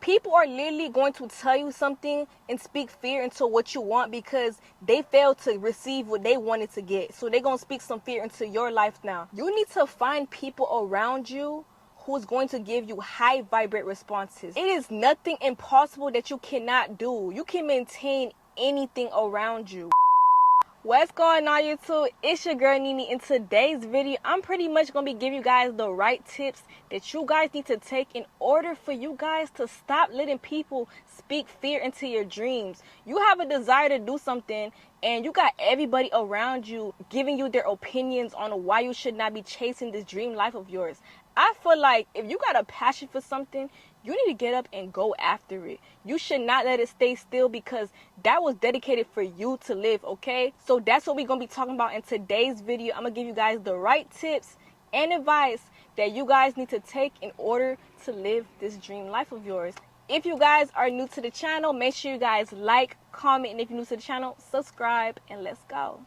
People are literally going to tell you something and speak fear into what you want because they failed to receive what they wanted to get. So they're going to speak some fear into your life now. You need to find people around you who's going to give you high vibrate responses. It is nothing impossible that you cannot do. You can maintain anything around you. What's going on, YouTube? It's your girl Nini. In today's video, I'm pretty much going to be giving you guys the right tips that you guys need to take in order for you guys to stop letting people speak fear into your dreams. You have a desire to do something and you got everybody around you giving you their opinions on why you should not be chasing this dream life of yours. I feel like if you got a passion for something, you need to get up and go after it. You should not let it stay still because that was dedicated for you to live, okay? So that's what we're going to be talking about in today's video. I'm going to give you guys the right tips and advice that you guys need to take in order to live this dream life of yours. If you guys are new to the channel, make sure you guys like, comment, and if you're new to the channel, subscribe, and let's go.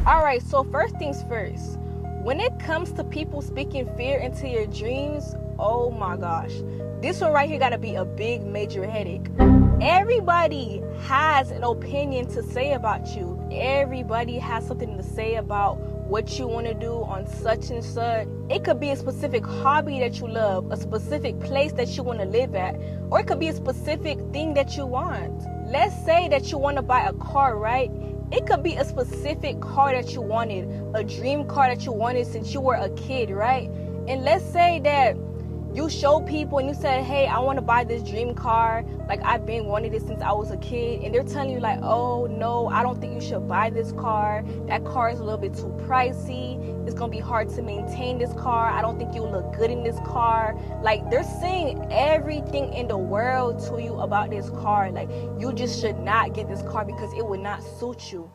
Alright, so first things first, when it comes to people speaking fear into your dreams, oh my gosh, this one right here gotta be a big major headache. Everybody has an opinion to say about you. Everybody has something to say about what you want to do on such and such. It could be a specific hobby that you love, a specific place that you want to live at, or it could be a specific thing that you want. Let's say that you want to buy a car, right? It could be a specific car that you wanted, a dream car that you wanted since you were a kid, right? And let's say that you show people and you said, hey, I want to buy this dream car. Like, I've been wanting it since I was a kid. And they're telling you like, oh, no, I don't think you should buy this car. That car is a little bit too pricey. It's going to be hard to maintain this car. I don't think you look good in this car. Like, they're saying everything in the world to you about this car. Like, you just should not get this car because it would not suit you.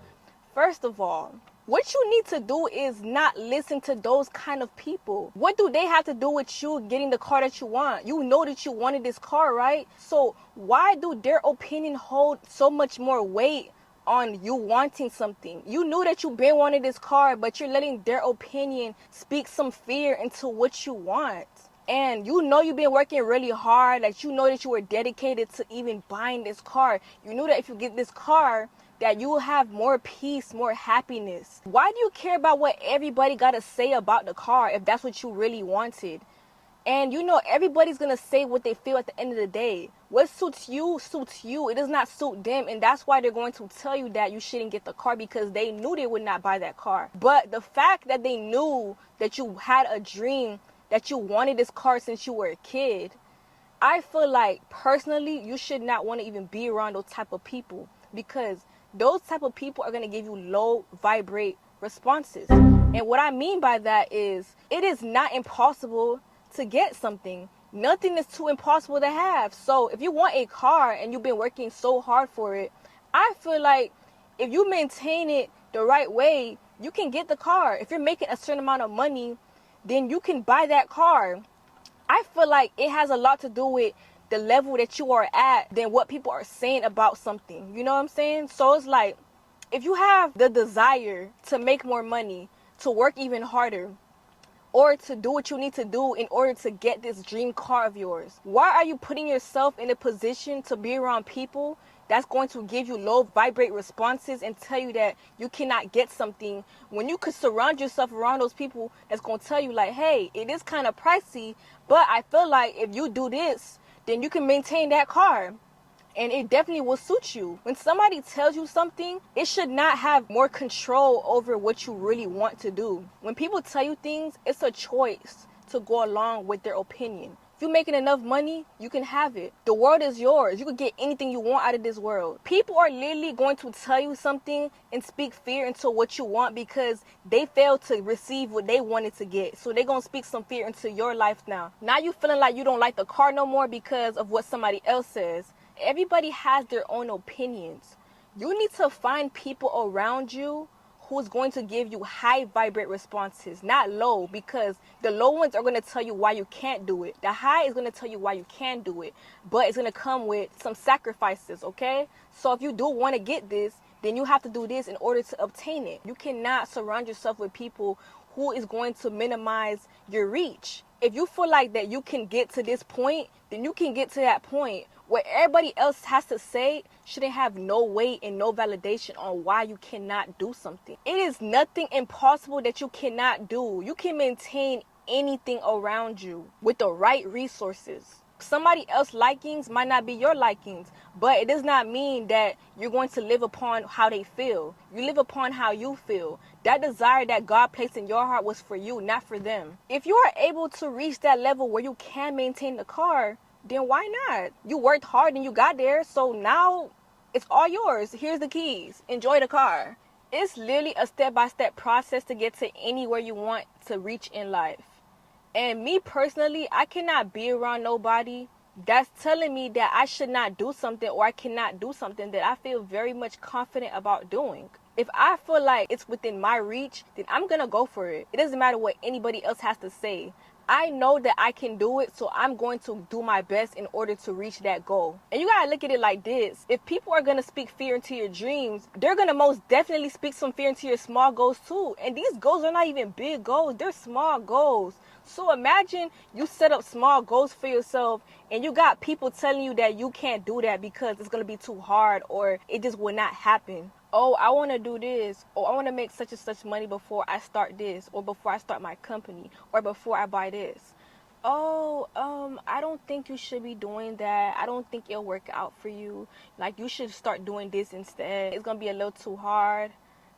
First of all, what you need to do is not listen to those kind of people. What do they have to do with you getting the car that you want? You know that you wanted this car, right? So why do their opinion hold so much more weight on you wanting something? You knew that you've been wanting this car, but you're letting their opinion speak some fear into what you want. And you know you've been working really hard, like you know that you were dedicated to even buying this car. You knew that if you get this car, that you will have more peace, more happiness. Why do you care about what everybody got to say about the car if that's what you really wanted? And you know everybody's going to say what they feel at the end of the day. What suits you, suits you. It does not suit them. And that's why they're going to tell you that you shouldn't get the car because they knew they would not buy that car. But the fact that they knew that you had a dream, that you wanted this car since you were a kid, I feel like personally you should not want to even be around those type of people because those type of people are going to give you low vibrate responses. And what I mean by that is it is not impossible to get something. Nothing is too impossible to have. So if you want a car and you've been working so hard for it, I feel like if you maintain it the right way, you can get the car. If you're making a certain amount of money, then you can buy that car. I feel like it has a lot to do with the level that you are at than what people are saying about something. You know what I'm saying? So it's like, if you have the desire to make more money, to work even harder, or to do what you need to do in order to get this dream car of yours, why are you putting yourself in a position to be around people that's going to give you low vibrate responses and tell you that you cannot get something when you could surround yourself around those people that's going to tell you like, hey, it is kind of pricey, but I feel like if you do this, then you can maintain that car and it definitely will suit you. When somebody tells you something, it should not have more control over what you really want to do. When people tell you things, it's a choice to go along with their opinion. If you're making enough money, you can have it. The world is yours. You can get anything you want out of this world. People are literally going to tell you something and speak fear into what you want because they failed to receive what they wanted to get. So they're going to speak some fear into your life now. Now you feeling like you don't like the car no more because of what somebody else says. Everybody has their own opinions. You need to find people around you who's going to give you high vibrate responses, not low, because the low ones are going to tell you why you can't do it. The high is going to tell you why you can do it, but it's going to come with some sacrifices, okay? So if you do want to get this, then you have to do this in order to obtain it. You cannot surround yourself with people who is going to minimize your reach. If you feel like that you can get to this point, then you can get to that point. What everybody else has to say shouldn't have no weight and no validation on why you cannot do something. It is nothing impossible that you cannot do. You can maintain anything around you with the right resources. Somebody else's likings might not be your likings, but it does not mean that you're going to live upon how they feel. You live upon how you feel. That desire that God placed in your heart was for you, not for them. If you are able to reach that level where you can maintain the car, then why not? You worked hard and you got there, so now it's all yours. Here's the keys. Enjoy the car. It's literally a step-by-step process to get to anywhere you want to reach in life. And me personally, I cannot be around nobody that's telling me that I should not do something or I cannot do something that I feel very much confident about doing. If I feel like it's within my reach, then I'm going to go for it. It doesn't matter what anybody else has to say. I know that I can do it, so I'm going to do my best in order to reach that goal. And you gotta look at it like this. If people are gonna speak fear into your dreams, they're gonna most definitely speak some fear into your small goals too. And these goals are not even big goals, they're small goals. So imagine you set up small goals for yourself and you got people telling you that you can't do that because it's gonna be too hard or it just will not happen. Oh, I want to do this, or I want to make such and such money before I start this, or before I start my company, or before I buy this. Oh, I don't think you should be doing that. I don't think it'll work out for you. Like, you should start doing this instead. It's going to be a little too hard.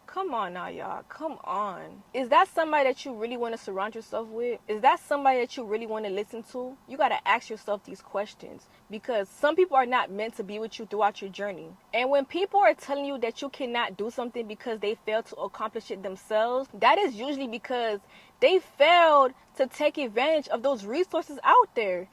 Come on now, y'all. Come on. Is that somebody that you really want to surround yourself with? Is that somebody that you really want to listen to? You got to ask yourself these questions, because some people are not meant to be with you throughout your journey. And when people are telling you that you cannot do something because they failed to accomplish it themselves, that is usually because they failed to take advantage of those resources out there.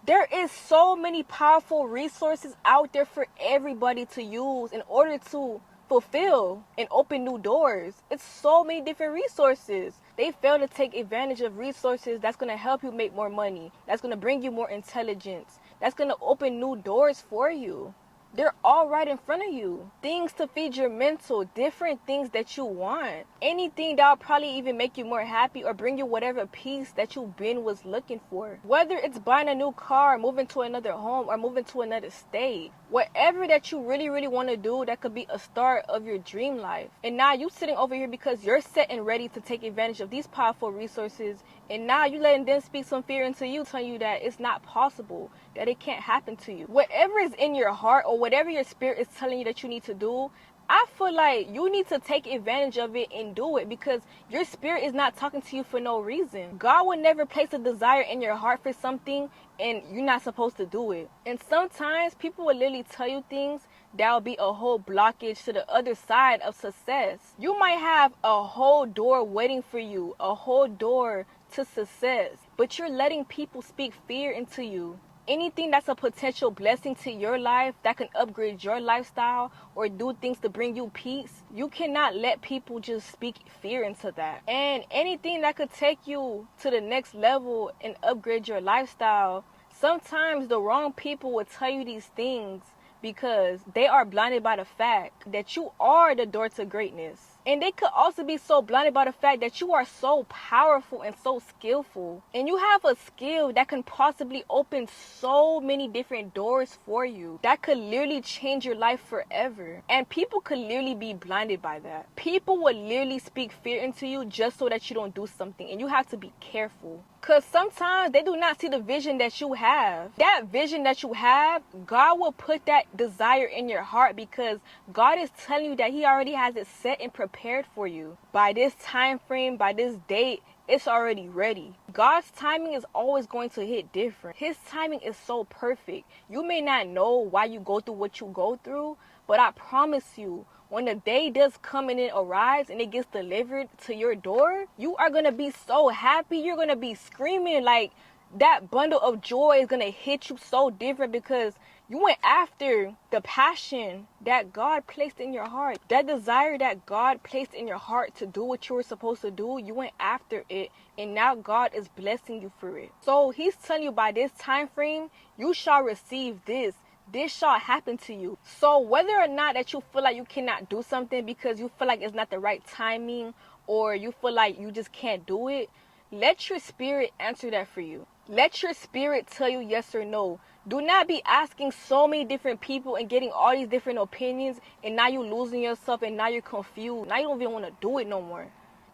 There is so many powerful resources out there for everybody to use in order to fulfill and open new doors. It's so many different resources. They fail to take advantage of resources that's going to help you make more money, that's going to bring you more intelligence, that's going to open new doors for you. They're all right in front of you. Things to feed your mental, different things that you want. Anything that'll probably even make you more happy or bring you whatever peace that you was looking for. Whether it's buying a new car, moving to another home, or moving to another state. Whatever that you really, really want to do, that could be a start of your dream life. And now you sitting over here because you're set and ready to take advantage of these powerful resources. And now you letting them speak some fear into you, telling you that it's not possible, that it can't happen to you. Whatever is in your heart or whatever your spirit is telling you that you need to do, I feel like you need to take advantage of it and do it, because your spirit is not talking to you for no reason. God will never place a desire in your heart for something and you're not supposed to do it. And sometimes people will literally tell you things that will be a whole blockage to the other side of success. You might have a whole door waiting for you, a whole door to success, but you're letting people speak fear into you. Anything that's a potential blessing to your life, that can upgrade your lifestyle or do things to bring you peace, you cannot let people just speak fear into that. And anything that could take you to the next level and upgrade your lifestyle, sometimes the wrong people will tell you these things because they are blinded by the fact that you are the door to greatness. And they could also be so blinded by the fact that you are so powerful and so skillful. And you have a skill that can possibly open so many different doors for you. That could literally change your life forever. And people could literally be blinded by that. People will literally speak fear into you just so that you don't do something. And you have to be careful. Because sometimes they do not see the vision that you have. That vision that you have, God will put that desire in your heart because God is telling you that He already has it set and prepared for you. By this time frame, by this date, it's already ready. God's timing is always going to hit different. His timing is so perfect. You may not know why you go through what you go through, but I promise you, when the day does come and it arrives and it gets delivered to your door, you are going to be so happy. You're going to be screaming. Like, that bundle of joy is going to hit you so different because You went after the passion that God placed in your heart. That desire that God placed in your heart to do what you were supposed to do, you went after it, and now God is blessing you for it. So he's telling you, by this time frame, you shall receive this. This shall happen to you. So whether or not that you feel like you cannot do something because you feel like it's not the right timing, or you feel like you just can't do it, let your spirit answer that for you. Let your spirit tell you yes or no. Do not be asking so many different people and getting all these different opinions, and now you're losing yourself, and now you're confused. Now you don't even want to do it no more.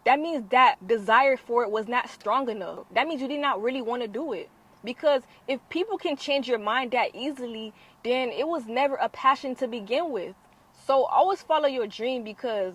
That means that desire for it was not strong enough. That means you did not really want to do it. Because if people can change your mind that easily, then it was never a passion to begin with. So always follow your dream, because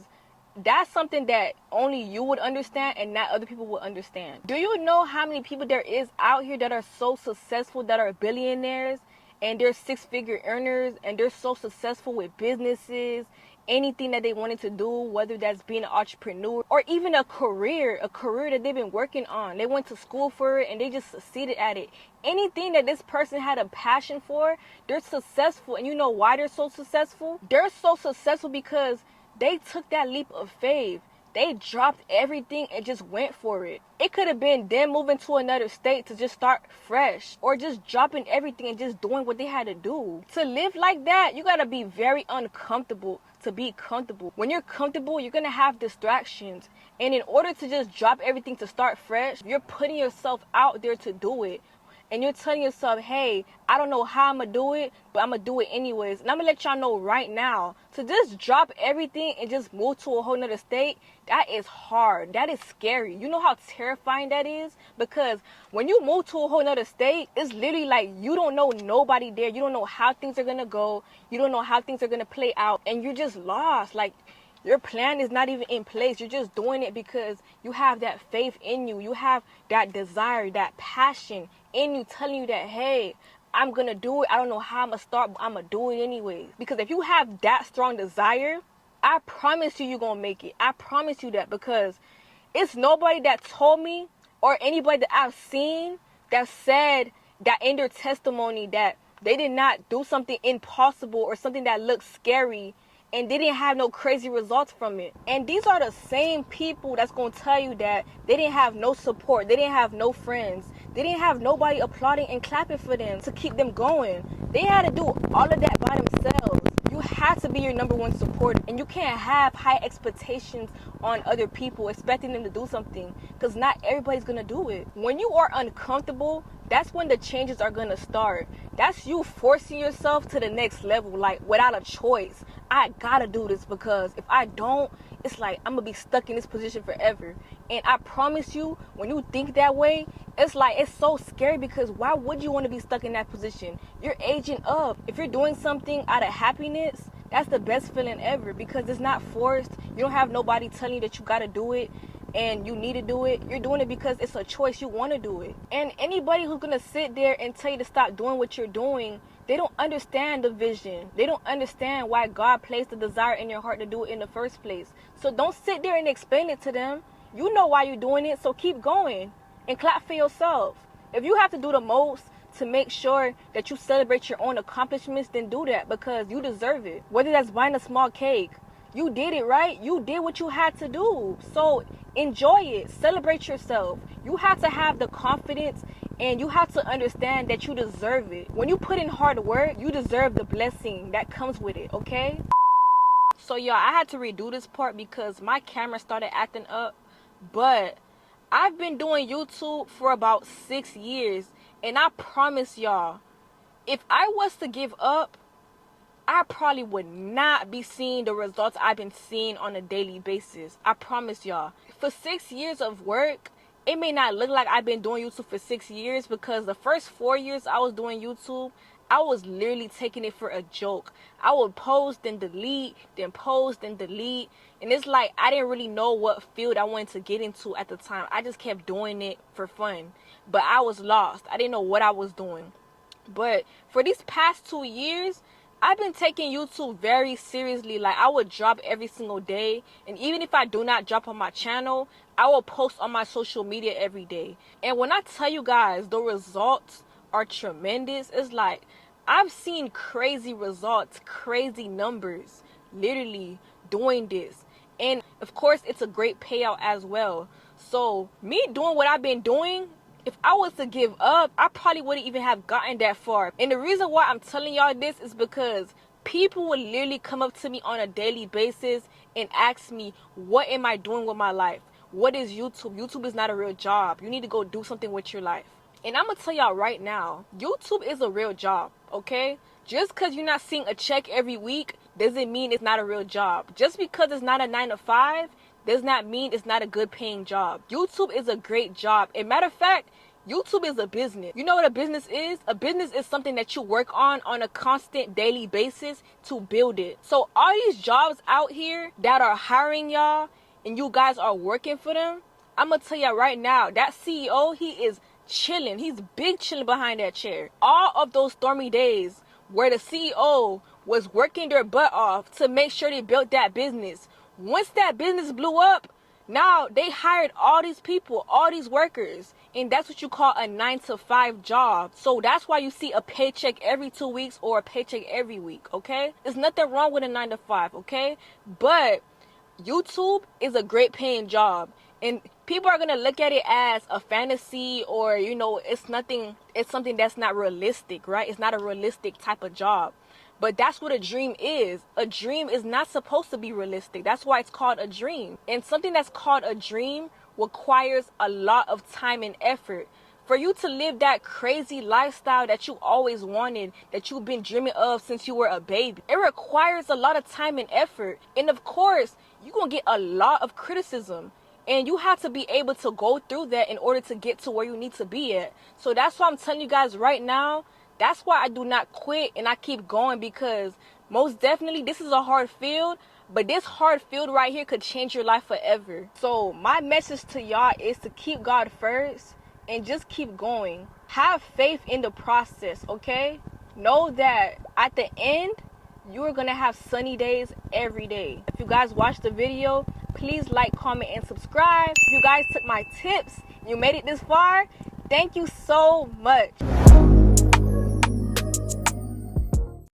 that's something that only you would understand and not other people would understand. Do you know how many people there is out here that are so successful, that are billionaires, and they're six-figure earners, and they're so successful with businesses, anything that they wanted to do, whether that's being an entrepreneur or even a career that they've been working on. They went to school for it and they just succeeded at it. Anything that this person had a passion for, they're successful. And you know why they're so successful? They're so successful because they took that leap of faith. They dropped everything and just went for it. It could have been them moving to another state to just start fresh, or just dropping everything and just doing what they had to do. To live like that, you gotta be very uncomfortable to be comfortable. When you're comfortable, you're gonna have distractions. And in order to just drop everything to start fresh, you're putting yourself out there to do it. And you're telling yourself, hey, I don't know how I'm going to do it, but I'm going to do it anyways. And I'm going to let y'all know right now, to just drop everything and just move to a whole nother state, that is hard. That is scary. You know how terrifying that is? Because when you move to a whole nother state, it's literally like you don't know nobody there. You don't know how things are going to go. You don't know how things are going to play out. And you're just lost. Like, your plan is not even in place. You're just doing it because you have that faith in you. You have that desire, that passion in you, telling you that, hey, I'm going to do it. I don't know how I'm going to start, but I'm going to do it anyways. Because if you have that strong desire, I promise you're going to make it. I promise you that, because it's nobody that told me, or anybody that I've seen, that said that in their testimony that they did not do something impossible or something that looked scary and they didn't have no crazy results from it. And these are the same people that's going to tell you that they didn't have no support, they didn't have no friends, they didn't have nobody applauding and clapping for them to keep them going. They had to do all of that by themselves. You have to be your number one supporter, and you can't have high expectations on other people expecting them to do something, because not everybody's going to do it. When you are uncomfortable, that's when the changes are going to start. That's you forcing yourself to the next level, like without a choice. I gotta do this, because if I don't, it's like I'm gonna be stuck in this position forever. And I promise you, when you think that way, it's like, it's so scary, because why would you want to be stuck in that position? You're aging up. If you're doing something out of happiness, that's the best feeling ever, because it's not forced. You don't have nobody telling you that you gotta do it and you need to do it. You're doing it because it's a choice. You want to do it. And anybody who's gonna sit there and tell you to stop doing what you're doing, they don't understand the vision. They don't understand why God placed the desire in your heart to do it in the first place. So don't sit there and explain it to them. You know why you're doing it, so keep going and clap for yourself. If you have to do the most to make sure that you celebrate your own accomplishments, then do that, because you deserve it. Whether that's buying a small cake, you did it, right? You did what you had to do. So enjoy it. Celebrate yourself. You have to have the confidence, and you have to understand that you deserve it. When you put in hard work, you deserve the blessing that comes with it, okay? So y'all, I had to redo this part because my camera started acting up. But I've been doing YouTube for about 6 years, and I promise y'all, if I was to give up, I probably would not be seeing the results I've been seeing on a daily basis. I promise y'all. For 6 years of work, it may not look like I've been doing YouTube for 6 years, because the first 4 years I was doing YouTube, I was literally taking it for a joke. I would post and delete, then post and delete. And it's like I didn't really know what field I wanted to get into at the time. I just kept doing it for fun. But I was lost. I didn't know what I was doing. But for these past 2 years, I've been taking YouTube very seriously. Like, I would drop every single day. And even if I do not drop on my channel, I will post on my social media every day. And when I tell you guys, the results are tremendous. It's like, I've seen crazy results, crazy numbers, literally doing this. And of course, it's a great payout as well. So me doing what I've been doing, if I was to give up, I probably wouldn't even have gotten that far. And the reason why I'm telling y'all this is because people would literally come up to me on a daily basis and ask me, what am I doing with my life? What is YouTube? YouTube is not a real job. You need to go do something with your life. And I'm going to tell y'all right now, YouTube is a real job, okay? Just because you're not seeing a check every week doesn't mean it's not a real job. Just because it's not a 9 to 5 does not mean it's not a good paying job. YouTube is a great job. And matter of fact, YouTube is a business. You know what a business is? A business is something that you work on a constant daily basis to build it. So all these jobs out here that are hiring y'all and you guys are working for them, I'm going to tell y'all right now, that CEO, he is chilling. He's big chilling behind that chair. All of those stormy days where the CEO was working their butt off to make sure they built that business. Once that business blew up, now they hired all these people, all these workers, and that's what you call a 9 to 5 job. So that's why you see a paycheck every 2 weeks or a paycheck every week, okay? There's nothing wrong with a 9 to 5, okay? But YouTube is a great paying job. And people are going to look at it as a fantasy, or, you know, it's something that's not realistic, right? It's not a realistic type of job. But that's what a dream is. A dream is not supposed to be realistic. That's why it's called a dream. And something that's called a dream requires a lot of time and effort. For you to live that crazy lifestyle that you always wanted, that you've been dreaming of since you were a baby, it requires a lot of time and effort. And of course, you're going to get a lot of criticism. And you have to be able to go through that in order to get to where you need to be at. So that's why I'm telling you guys right now, that's why I do not quit and I keep going, because most definitely this is a hard field, but this hard field right here could change your life forever. So my message to y'all is to keep God first and just keep going. Have faith in the process, okay? Know that at the end, you are going to have sunny days every day. If you guys watched the video, please like, comment, and subscribe. If you guys took my tips, you made it this far, thank you so much.